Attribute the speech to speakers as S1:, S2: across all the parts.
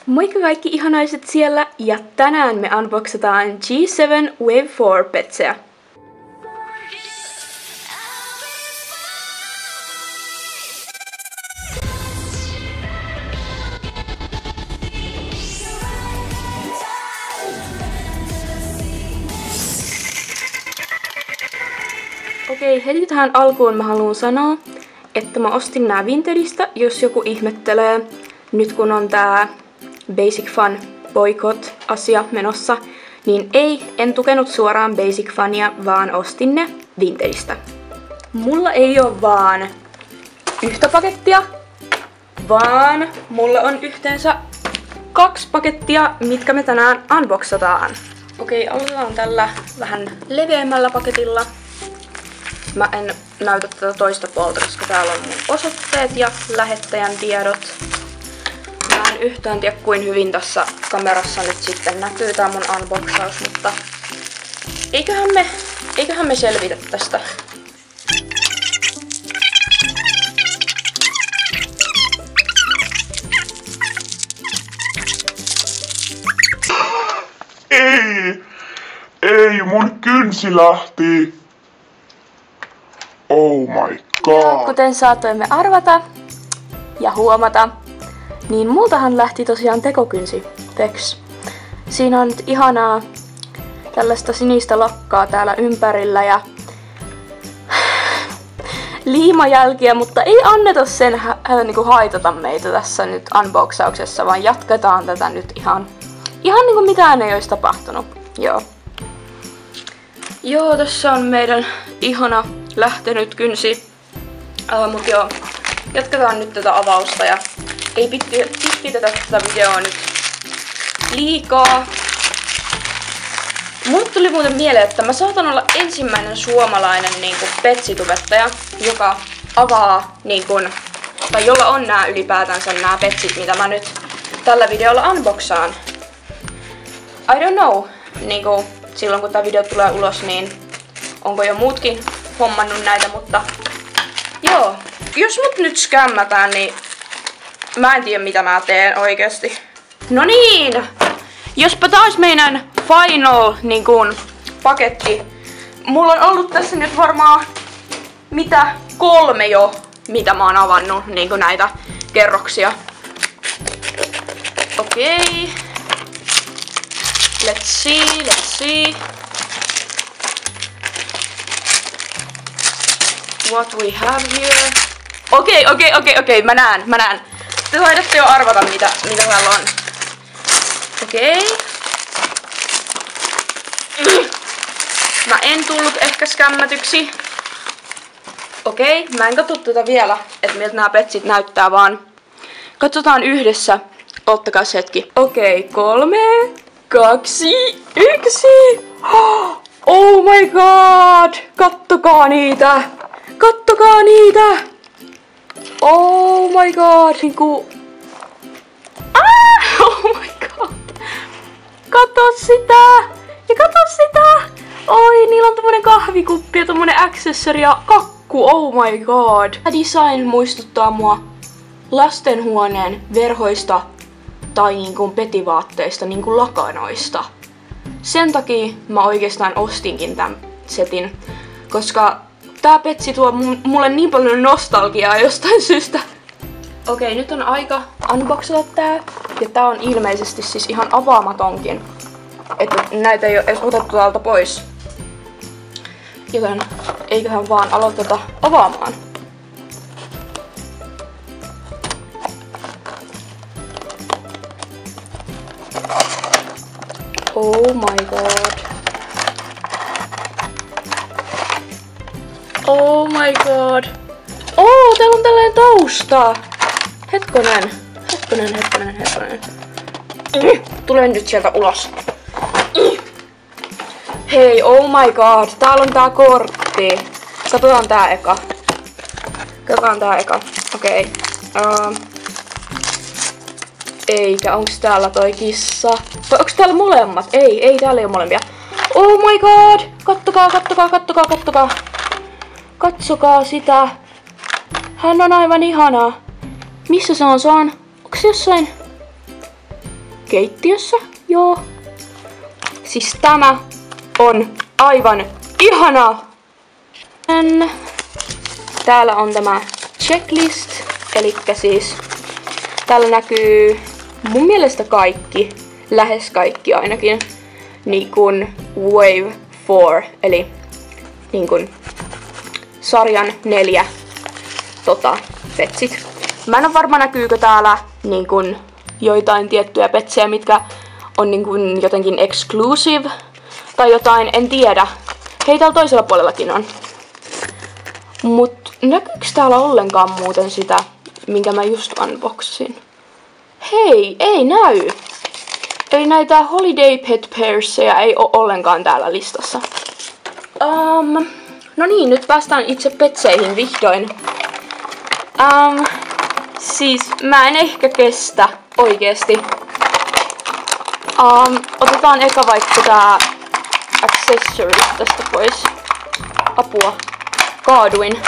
S1: Moikka kaikki ihanaiset siellä, ja tänään me unboxataan G7 Wave 4 petseä. Okei, heti tähän alkuun mä haluan sanoa, että mä ostin nää Vintedistä, jos joku ihmettelee. Nyt kun on tää Basic Fun boycott-asia menossa, niin en tukenut suoraan Basic Funia, vaan ostin ne Vintedistä. Mulla ei oo vaan yhtä pakettia, vaan mulla on yhteensä 2 pakettia, mitkä me tänään unboxataan. Okei, aloitetaan tällä vähän leveämmällä paketilla. Mä en näytä tätä toista puolta, koska täällä on mun osoitteet ja lähettäjän tiedot. Mä en yhtään tiedä, kuin hyvin tässä kamerassa nyt sitten näkyy tää mun unboxaus, mutta eiköhän me selvitä tästä.
S2: Ei, mun kynsi lähti. Oh my god.
S1: Kuten saatoimme arvata ja huomata, niin multahan lähti tosiaan tekokynsi Vex. Siinä on nyt ihanaa tällaista sinistä lakkaa täällä ympärillä ja liimajälkiä, mutta ei anneta sen niinku haitata meitä tässä nyt unboxauksessa, vaan jatketaan tätä nyt ihan niinku mitään ei olisi tapahtunut. Joo, tässä on meidän ihana lähtenyt kynsi. Mut joo, jatketaan nyt tätä avausta ja ei pitkitetä tätä videoa nyt liikaa. Mulle tuli muuten mieleen, että mä saatan olla ensimmäinen suomalainen petsitubettaja, joka avaa tai jolla on nää ylipäätänsä nää petsit, mitä mä nyt tällä videolla unboxaan. I don't know, silloin kun tää video tulee ulos, niin onko jo muutkin hommannut näitä, mutta joo. Jos mut nyt skämmätään, niin mä en tiedä mitä mä teen oikeesti. No niin! Jospa taas meidän final paketti. Mulla on ollut tässä nyt varmaan 3 jo, mitä mä oon avannut näitä kerroksia. Okei. Let's see. What we have here. Okei, mä näen. Te taidatte jo arvata mitä täällä on. Okei. Mä en tullut ehkä skämmätyksi. Okei, mä en katso tätä vielä, että miltä nämä petsit näyttää, vaan katsotaan yhdessä. Ottakaa hetki. Okei, 3, 2, 1. Oh my god! Kattokaa niitä! Oh my god! Oh my god! Kato sitä! Oi, niillä on tommonen kahvikuppi ja tommonen accessory ja kakku. Oh my god! Tämä design muistuttaa mua lastenhuoneen verhoista tai petivaatteista, lakanoista. Sen takia mä oikeastaan ostinkin tän setin, koska tää petsi tuo mulle niin paljon nostalgiaa jostain syystä. Okei, nyt on aika unboxata tää. Ja tää on ilmeisesti siis ihan avaamatonkin. Että näitä ei ole edes otettu täältä pois. Joten eiköhän vaan aloiteta avaamaan. Oh my god. Oh my god. Oh, täällä on tällainen tausta. Hetkonen. Tulen nyt sieltä ulos. Hei, oh my god. Täällä on tää kortti. Katsotaan tää eka. Okei. Eikä, onks täällä toi kissa? Vai onks täällä molemmat? Ei täällä ei oo molempia. Oh my god! Kattokaa! Katsokaa sitä. Hän on aivan ihana. Missä se on? Onks se jossain? keittiössä, joo. Siis tämä on aivan ihana! Täällä on tämä checklist, eli siis täällä näkyy mun mielestä kaikki, lähes kaikki ainakin, niin kuin Wave 4, eli niin kuin sarjan 4 petsit. Mä en ole varma näkyykö täällä niin kuin joitain tiettyjä petsejä, mitkä on niin kuin jotenkin exclusive tai jotain, en tiedä. Hei, täällä toisella puolellakin on. Mut näkyykö täällä ollenkaan muuten sitä, minkä mä just unboxasin? Hei, ei näy! Eli näitä Holiday Pet Pairsseja ei oo ollenkaan täällä listassa. No niin, nyt päästään itse petseihin vihdoin. Siis mä en ehkä kestä oikeesti. Otetaan eka vaikka tää accessories tästä pois. Apua. Kaaduin.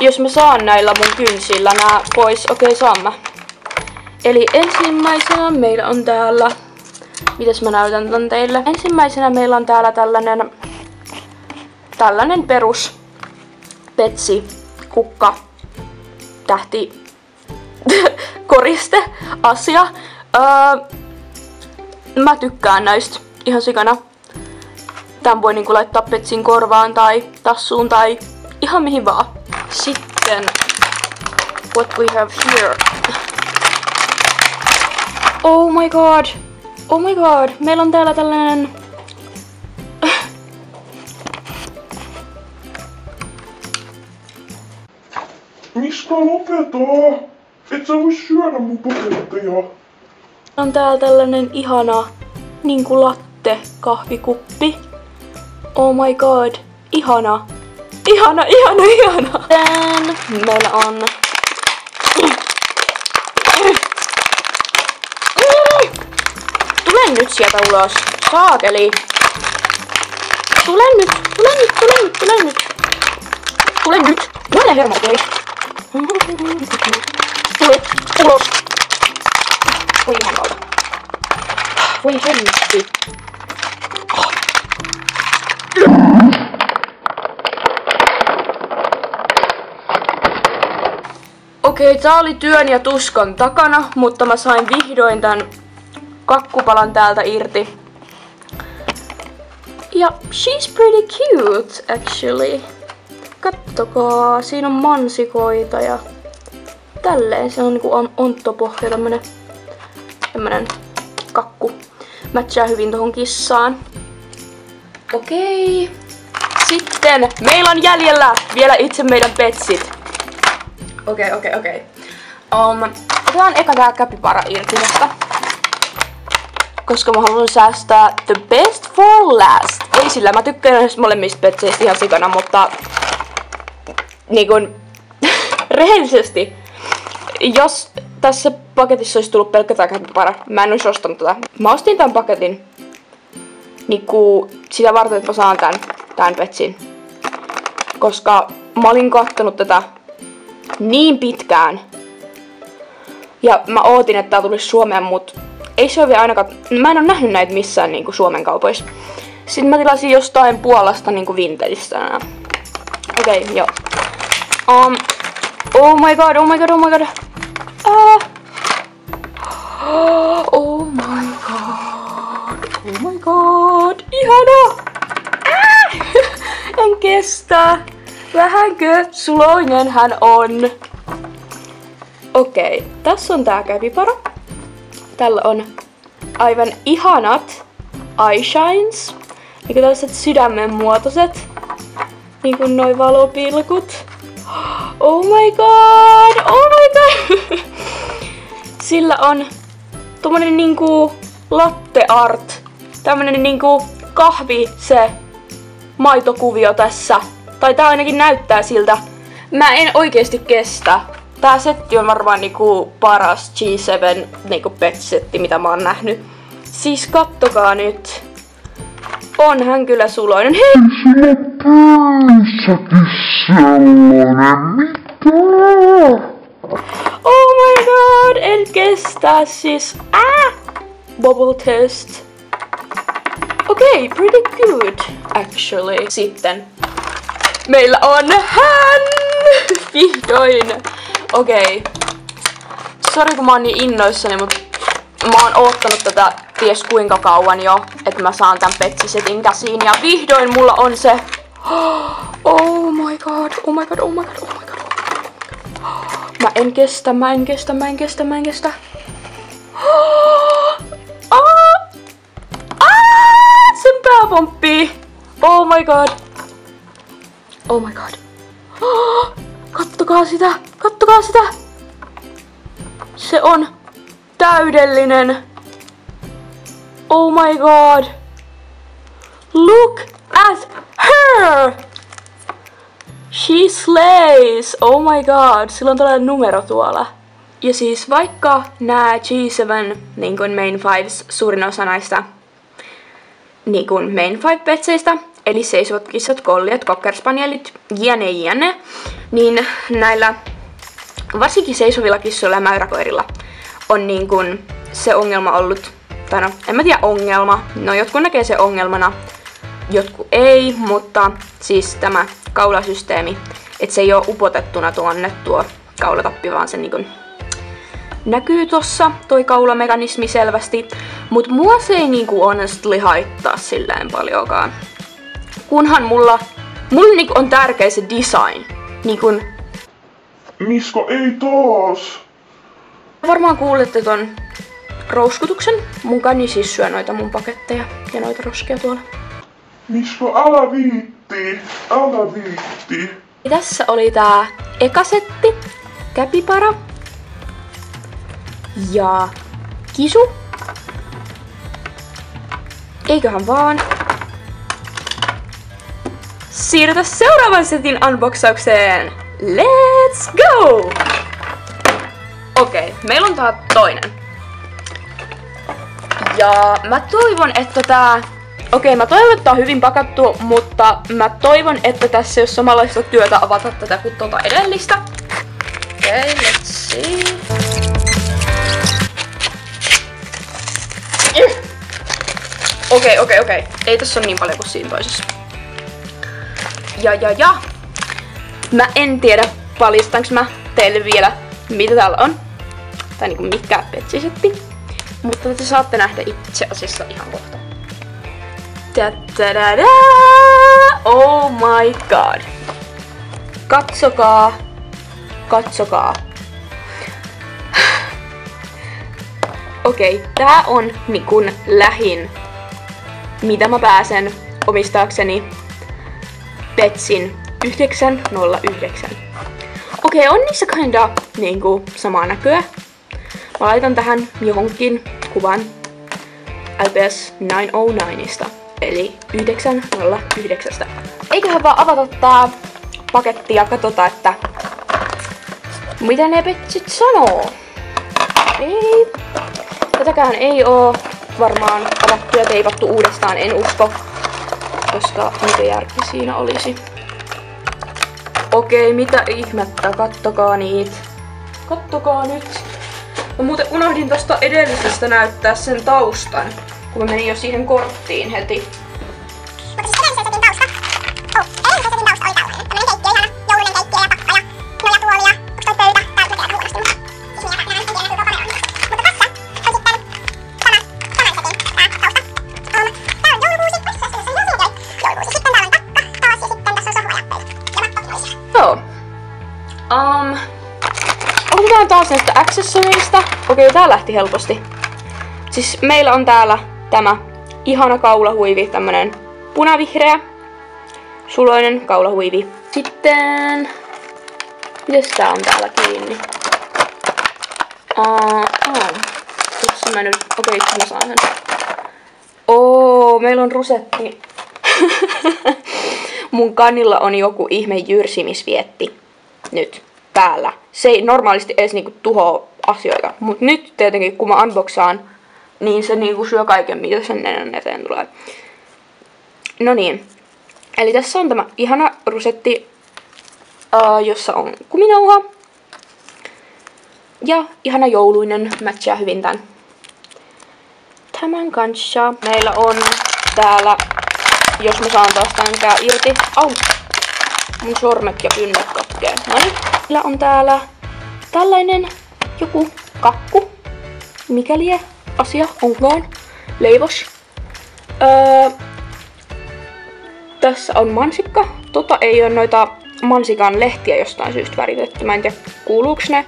S1: Jos mä saan näillä mun kynsillä nää pois, okei, saan mä. Eli ensimmäisenä meillä on täällä, mitäs mä näytän tän teille. Ensimmäisenä meillä on täällä tällainen perus petsi, kukka, tähti, koriste, asia. Mä tykkään näistä ihan sikana. Tän voi niinku laittaa petsin korvaan tai tassuun tai ihan mihin vaan. Sitten, what we have here. Oh my god, meillä on täällä tällainen...
S2: Mistä lopetaa? Et sä voi syödä mun paketteja.
S1: On täällä tällainen ihana niinku latte kahvikuppi. Oh my god, ihana. Ihana. Then meillä on... Tule nyt sieltä ulos. Saakeli. Tule nyt. Tule hermo pois. Tule ulos. Voi jumalauta. Voi hemmetti. Okei, tää oli työn ja tuskan takana, mutta mä sain vihdoin tän kakkupalan täältä irti. Ja she's pretty cute, actually. Kattokaa, siinä on mansikoita ja tälleen. Se on niinku onttopohja, tämmönen kakku. Matchaa hyvin tohon kissaan. Okei. Sitten meillä on jäljellä vielä itse meidän petsit. Okei. Otetaan eka tää käpipara irti tästä. Koska mä haluan säästää the best for last. Ei sillä, mä tykkään näistä molemmista petseistä ihan sikana, mutta... Niinkun... rehellisesti. Jos tässä paketissa olisi tullut pelkkä tää käpipara, mä en olisi ostanut tätä. Mä ostin tän paketin. Niinku... sitä varten, että mä saan tän petsin. Koska mä olin kattonut tätä niin pitkään. Ja mä ootin, että tää tulisi Suomeen, mut ei se ole vielä ainakaan... Mä en oo nähnyt näitä missään niinku Suomen kaupoissa. Sitten mä tilasin jostain Puolasta niinku Vintageista nää. Okei, joo. Oh my god. Oh my god. Ihana! En kestä. Vähänkö suloinen hän on? Okei, tässä on tää käpipara. Tällä on aivan ihanat eye shines. Niinku tällaiset sydämen muotoiset. Niinku noi valopilkut. Oh my god! Sillä on tommonen niinku latte art. Tämmönen niinku kahvi se maitokuvio tässä. Tai tää ainakin näyttää siltä. Mä en oikeesti kestä. Tää setti on varmaan niinku paras G7 niinku pet-setti, mitä mä oon nähnyt. Siis kattokaa nyt. On hän kyllä suloinen. Hei!
S2: Sulla pöyssäkin sellainen, mitä?
S1: Oh my my god, en kestä siis. Bubble test. Okei, pretty good actually. Sitten meillä on hän! Vihdoin! Okei. Sori kun mä oon niin innoissani, mut mä oon oottanut tätä ties kuinka kauan jo, että mä saan tän Petsy-setin käsiin ja vihdoin mulla on se. Oh my god, oh my god, oh my god, oh my god. Mä en kestä. Sen pää pomppii. Oh my god. Oh my god. Kattokaa sitä. Se on täydellinen. Oh my god. Look at her. She slays. Oh my god. Sillä on tällainen numero tuolla. Ja siis vaikka nämä G7 niin kuin main fives, suurin osa näistä niin kuin main five petseistä, eli seisovat kissat, kolliat, cockerspanielit, jne, niin näillä varsinkin seisovilla kissoilla ja mäyräkoirilla on niin kuin se ongelma ollut, tai no, en mä tiedä ongelma, no jotkut näkee se ongelmana, jotkut ei, mutta siis tämä kaulasysteemi, että se ei ole upotettuna tuonne tuo kaulatappi, vaan se niin kuin näkyy tossa toi kaulamekanismi selvästi, mut mua se ei niinku honestly haittaa silleen paljonkaan. Kunhan mulla niinku on tärkeä se design. Niinkun.
S2: Misko, ei taas!
S1: Varmaan kuulette ton rouskutuksen. Mun kani siis syö noita mun paketteja ja noita roskia tuolla.
S2: Misko, älä viitti.
S1: Ja tässä oli tää eka setti. Capybara. Ja Kisu. Eiköhän vaan siirrytä seuraavan setin unboxaukseen. Let's go! Okei, meillä on tää toinen. Ja mä toivon, että tää... mä toivon, että tää on hyvin pakattu, mutta mä toivon, että tässä ei ole samanlaista työtä avata tätä kuin tuota edellistä. Okei, let's see. Okei. Ei tässä ole niin paljon kuin siinä toisessa. Ja. Mä en tiedä, paljastanko mä teille vielä, mitä täällä on. Tai niinku mikä Petsy-setti. Mutta te saatte nähdä itse asiassa ihan kohta. Oh my god. Katsokaa. Okei, tää on nikun lähin, mitä mä pääsen omistaakseni Petsin 909. Okei, on niissä kinda niinku samaa näköä. Mä laitan tähän johonkin kuvan LPS 909ista, eli 909. Eiköhän vaan avata tää paketti ja katsota, että mitä ne Petsit sanoo. Ei. Tätäkään ei oo varmaan avattu ja teipattu uudestaan, en usko. Koska mitä järki siinä olisi. Okei, mitä ihmettä, kattokaa niitä. Kattokaa nyt. Mä muuten unohdin tosta edellisestä näyttää sen taustan, kun mä menin jo siihen korttiin heti. Otetaan taas näistä accessorista. Okei, tää lähti helposti. Siis meillä on täällä tämä ihana kaulahuivi, tämmönen punavihreä, suloinen kaulahuivi. Sitten... mites tää on täällä kiinni? Tossa mä nyt... Okei, mä saan sen. Meillä on rusetti. Mun kanilla on joku ihme jyrsimisvietti nyt päällä. Se ei normaalisti edes niinku tuhoa asioita, mut nyt tietenkin kun mä unboxaan, niin se niinku syö kaiken, mitä sen nenän eteen tulee. No niin, eli tässä on tämä ihana rusetti, jossa on kuminauha. Ja ihana jouluinen, matchaa hyvin tämän kanssa. Meillä on täällä, jos mä saan taas tänkään irti. Au! Mun sormet ja kynnet katkee. Noniin. Meillä on täällä tällainen joku kakku. Mikäli asia onkaan. Leivos. Tässä on mansikka. Ei ole noita mansikan lehtiä jostain syystä väritetty. Mä en tiedä kuuluuks ne.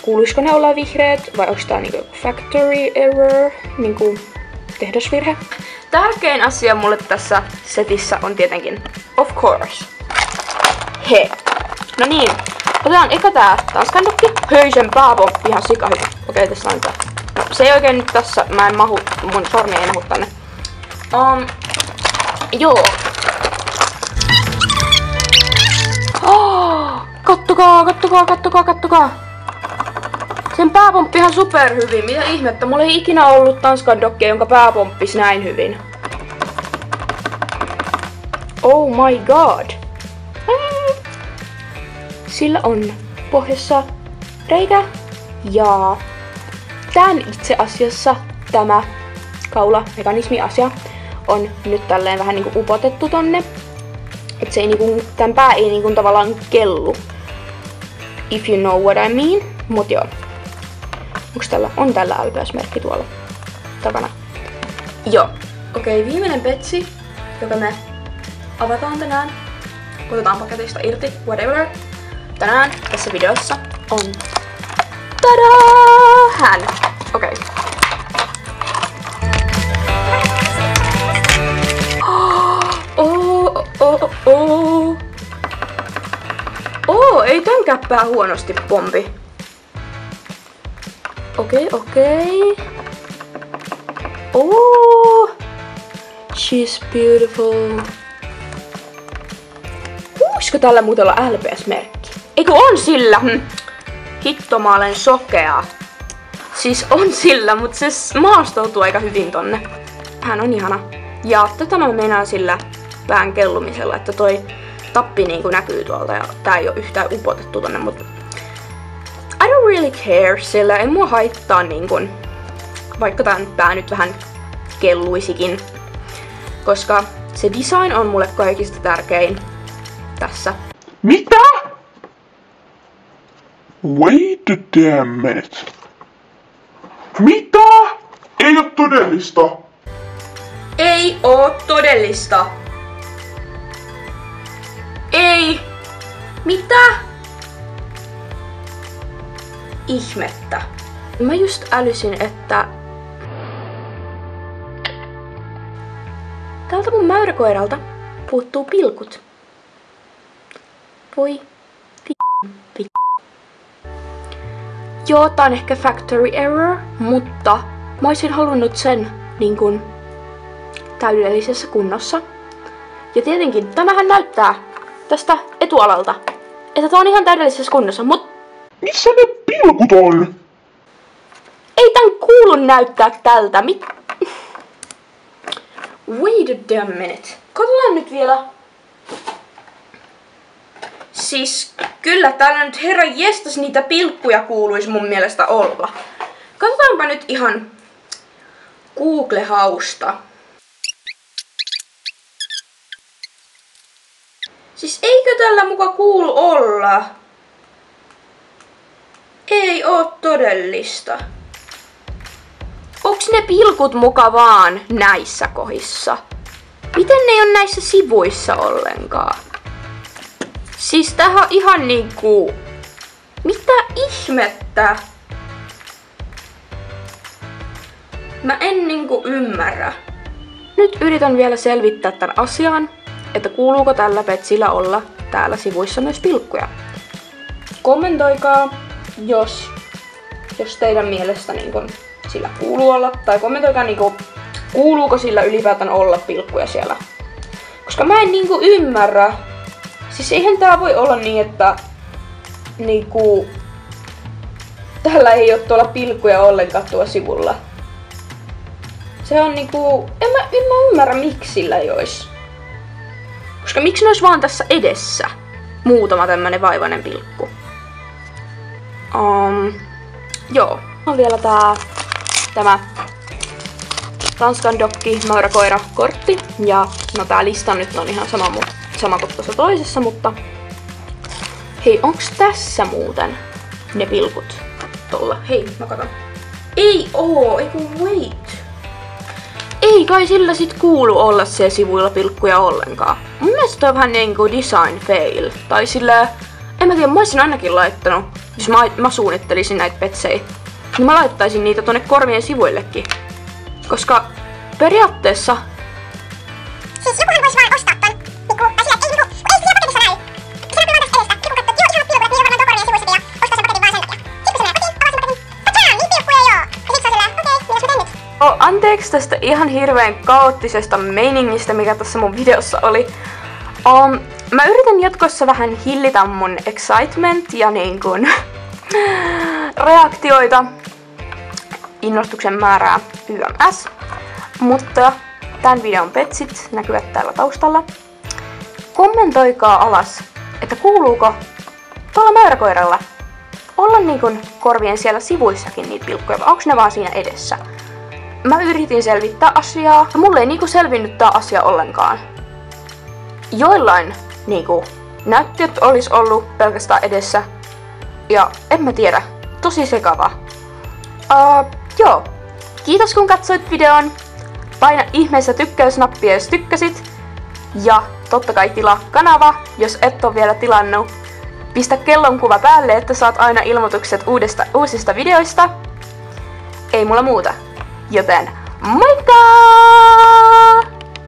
S1: Kuuluisiko ne olla vihreät vai onko tää factory error, tehdasvirhe? Tärkein asia mulle tässä setissä on tietenkin, of course, No niin, otetaan eka tää tanskandokki. Höi, sen pääpomppi ihan sika hyvä. Okei, tässä on tää. No, se ei oikein nyt tässä, mä en mahu, mun sormi ei mahu tänne. Joo. Kattokaa. Sen pää pomppi ihan superhyvin. Mitä ihmettä? Mulla ei ikinä ollut tanskandokkia, jonka pää pomppisi näin hyvin. Oh my god. Sillä on pohjassa reikä. Ja tän itse asiassa tämä kaulamekanismi-asia on nyt tälleen vähän niinku upotettu tonne. Et se ei tän pää ei tavallaan kellu. If you know what I mean. Mut joo. On tällä LPS-merkki tuolla takana? Joo. Okei, viimeinen petsi, joka me avataan tänään. Otetaan paketista irti, whatever. Tänään tässä videossa on tadaa! Hän. Okei. Ei tän käppää huonosti pompi. Okei. Oh, she's beautiful. Kuulisiko tällä muuten olla LPS-merkki? Eikö on sillä? Hitto, mä olen sokea. Siis on sillä, mutta se maastoutuu aika hyvin tonne. Hän on ihana. Ja tätä mä meinaan sillä pään kellumisella, että toi tappi näkyy tuolta ja tää ei oo yhtään upotettu tonne, mutta I don't really care, sillä ei mua haittaa vaikka tän pää nyt vähän kelluisikin, koska se design on mulle kaikista tärkein tässä.
S2: Mitä? Wait a damn minute. Mitä? Ei oo todellista.
S1: Ei oo todellista. Ei. Mitä? Ihmettä. Mä just älysin, että tältä mun mäyräkoiralta puuttuu pilkut. Voi Joo, tää on ehkä factory error, mutta mä oisin halunnut sen täydellisessä kunnossa. Ja tietenkin tämähän näyttää tästä etualalta, että tää on ihan täydellisessä kunnossa, mut
S2: missä ne pilkut on?
S1: Ei tän kuulu näyttää tältä. Wait a damn minute. Katsotaan nyt vielä. Siis kyllä täällä nyt herra jestas niitä pilkkuja kuuluisi mun mielestä olla. Katsotaanpa nyt ihan Google-hausta. Siis eikö tällä muka kuulu olla? Ei oo todellista. Onks ne pilkut muka vaan näissä kohdissa? Miten ne ei oo näissä sivuissa ollenkaan? Siis tähän on ihan mitä ihmettä? Mä en ymmärrä. Nyt yritän vielä selvittää tän asian, että kuuluuko tällä petsillä olla täällä sivuissa myös pilkkuja. Kommentoikaa, jos teidän mielestä sillä kuuluu olla, tai kommentoikaa kuuluuko sillä ylipäätään olla pilkkuja siellä. Koska mä en ymmärrä. Siis eihän tää voi olla niin, että täällä ei oo tuolla pilkkuja ollenkaan tuolla sivulla. Se on en mä ymmärrä miksi sillä ei ois. Koska miksi ne ois vaan tässä edessä muutama tämmönen vaivainen pilkku? Joo. On vielä tämä Tanskan dokki mäyräkoira kortti. Ja no tää lista nyt on ihan sama kuin tuossa toisessa, mutta hei, onks tässä muuten ne pilkut tolla? Hei, mä katon. Ei oo, eiku wait. Ei kai sillä sit kuulu olla siellä sivuilla pilkkuja ollenkaan. Mun mielestä toi on vähän niinku design fail. Tai sillä, en mä tiedä, mä oisin ainakin laittanut, jos mä suunnittelisin näitä petsejä, niin mä laittaisin niitä tonne korvien sivuillekin. Koska periaatteessa
S3: siis jokuhan vois vaan ostaa ton niinku asia, ei siellä paketissa näy. Se näkyy vaan tästä edestä. Joku katsoo, joo ihanat pilkuet, niin on varmaan tuon korvien sivuissakin ja ostaa sen paketin vaan sen takia. Sit kun se menee kotiin, avaa sen paketin. Tadaan, niin pilkkuja joo! Ja sit se on silleen, okei, mitäs mä teen nyt?
S1: Anteeksi tästä ihan hirveän kaoottisesta meiningistä, mikä tässä mun videossa oli. Mä yritän jatkossa vähän hillitä mun excitement ja niin kun reaktioita, innostuksen määrää YMS. Mutta tän videon petsit näkyvät täällä taustalla. Kommentoikaa alas, että kuuluuko tuolla mäyräkoiralla olla niin kun korvien siellä sivuissakin niitä pilkkuja, vai onks ne vaan siinä edessä? Mä yritin selvittää asiaa, ja mulle ei niinku selvinnyt tää asia ollenkaan. Joillain niinku näytti, että olis ollut pelkästään edessä, ja en mä tiedä, tosi sekava. Joo, kiitos kun katsoit videon. Paina ihmeessä tykkäysnappia jos tykkäsit. Ja totta kai tilaa kanava, jos et oo vielä tilannut. Pistä kellonkuva päälle, että saat aina ilmoitukset uusista videoista. Ei mulla muuta. Joten moikka!